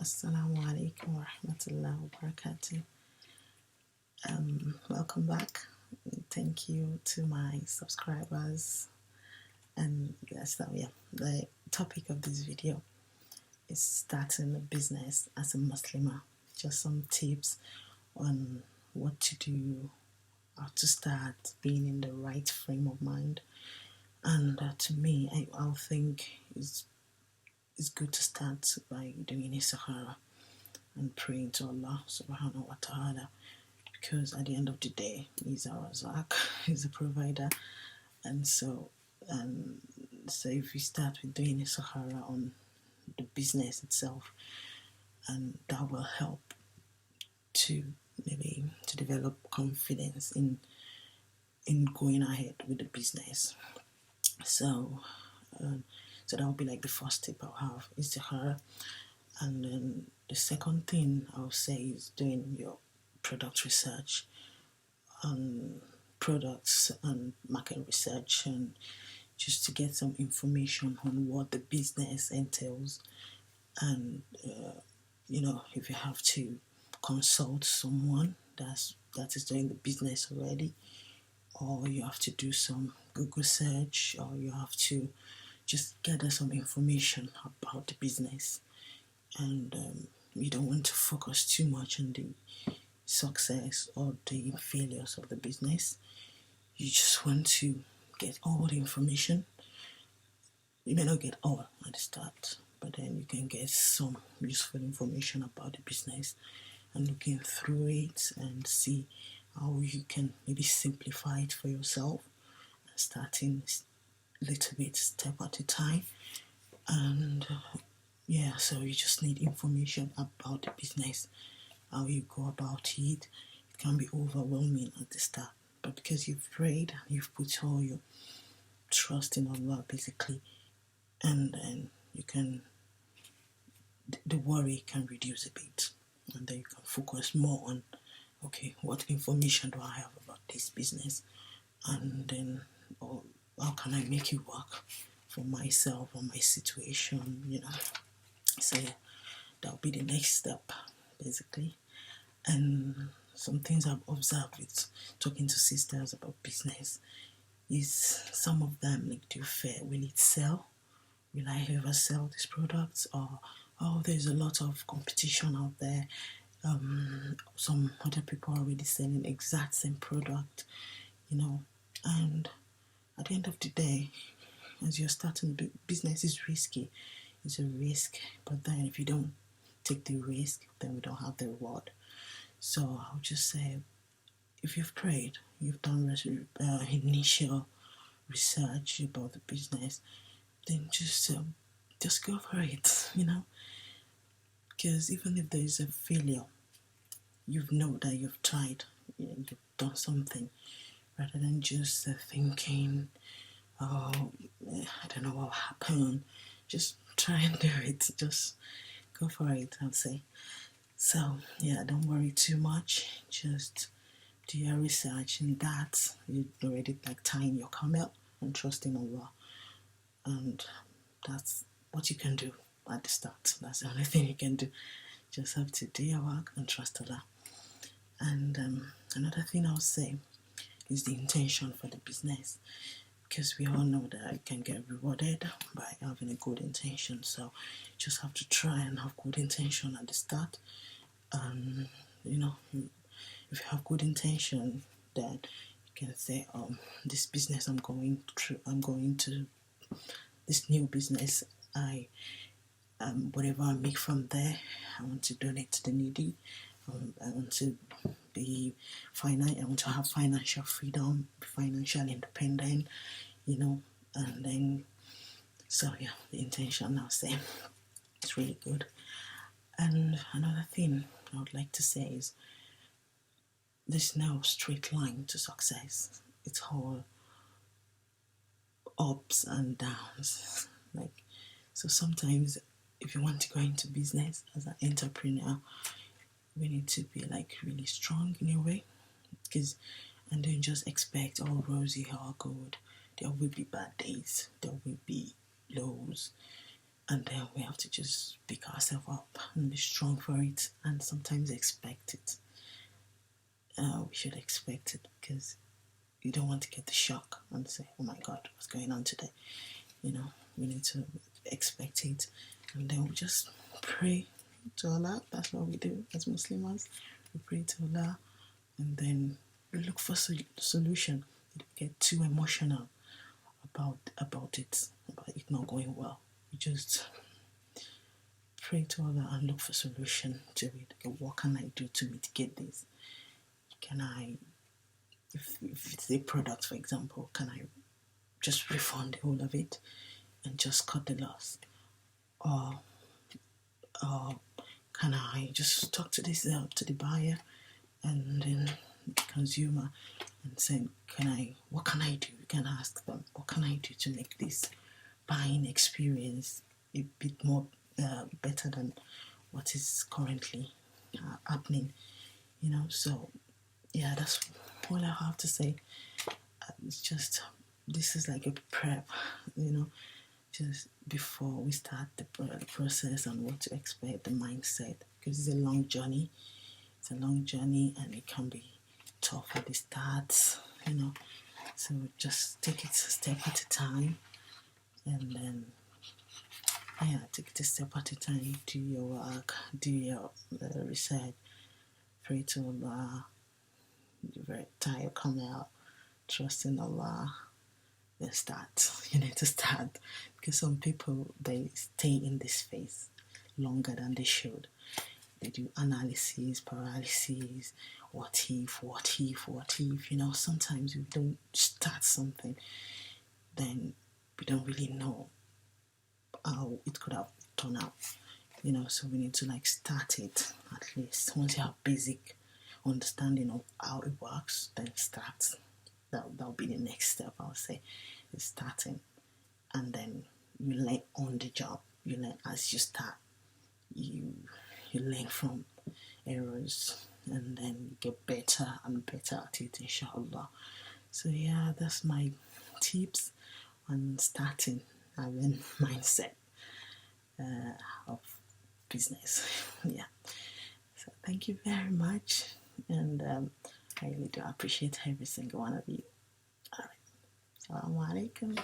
Assalamu alaikum wa rahmatullahi wa barakatuh. Welcome back. Thank you to my subscribers. And the topic of this video is starting a business as a muslimah. Just some tips on what to do, how to start, being in the right frame of mind. And to me, I think it's good to start by doing istikhara and praying to Allah subhanahu wa ta'ala, because at the end of the day, He's our Razak, He's a provider. And so if we start with doing istikhara on the business itself, and that will help to develop confidence in going ahead with the business. So that will be like the first tip I'll have, istikhara. And then the second thing I'll say is doing your product research on products and market research, and just to get some information on what the business entails. And if you have to consult someone that is doing the business already, or you have to do some Google search, or you have to just gather some information about the business. And you don't want to focus too much on the success or the failures of the business. You just want to get all the information. You may not get all at the start, but then you can get some useful information about the business, and looking through it and see how you can maybe simplify it for yourself, starting little bit, step at a time. And so you just need information about the business, how you go about it. It can be overwhelming at the start, but because you've prayed and you've put all your trust in Allah basically, and then the worry can reduce a bit, and then you can focus more on, okay, what information do I have about this business, and then how can I make it work for myself or my situation, So that'll be the next step, basically. And some things I've observed with talking to sisters about business is some of them do fear, will it sell? Will I ever sell this product? Or, there's a lot of competition out there. Some other people are already selling the exact same product, and at the end of the day, as you're starting business, is risky. It's a risk, but then if you don't take the risk, then we don't have the reward. So I'll just say, if you've prayed, you've done initial research about the business, then just go for it, because even if there is a failure, you know that you've tried, you've done something, rather than just thinking, I don't know what happened. Just try and do it. Just go for it, I'll say. So don't worry too much. Just do your research, and that you're already like tying your camel and trusting Allah. And that's what you can do at the start. That's the only thing you can do. Just have to do your work and trust Allah. And another thing I'll say is the intention for the business, because we all know that you can get rewarded by having a good intention. So you just have to try and have good intention at the start. If you have good intention, then you can say, this business I'm going to this new business, whatever I make from there, I want to donate to the needy. I want to I want to have financial freedom, be financially independent, and then, the intention, I'll say, it's really good. And another thing I would like to say is, there's no straight line to success. It's all ups and downs. So sometimes, if you want to go into business as an entrepreneur, we need to be really strong in a way, and don't just expect all rosy or good. There will be bad days, there will be lows, and then we have to just pick ourselves up and be strong for it, and sometimes expect it. We should expect it, because you don't want to get the shock and say, oh my God, what's going on today? We need to expect it, and then we just pray to Allah. That's what we do as Muslims. We pray to Allah, and then we look for solution. We don't get too emotional about it not going well. We just pray to Allah and look for solution to it. Okay, what can I do to mitigate this? Can I, if it's a product, for example, can I just refund the whole of it and just cut the loss? Or can I just talk to to the buyer and then the consumer and say, what can I do? You can ask them, what can I do to make this buying experience a bit more better than what is currently happening? So yeah, that's all I have to say. It's just, this is like a prep, just before we start the process and what to expect, the mindset, because it's a long journey. It's a long journey, and it can be tough at the start, So just take it a step at a time, and then take it a step at a time. Do your work, do your research, pray to Allah. You're very tired, come out, trust in Allah. Then start. You need to start, because some people, they stay in this phase longer than they should. They do analysis, paralysis, what if. Sometimes we don't start something, then we don't really know how it could have turned out. So we need to start it at least. Once you have basic understanding of how it works, then start. That'll be the next step, I would say, is starting. And then you learn on the job. You learn as you start. You learn from errors, and then you get better and better at it, inshallah. So yeah, that's my tips on starting, having mindset of business. Yeah. So thank you very much, and I really do appreciate every single one of you. All right. Assalamu alaikum.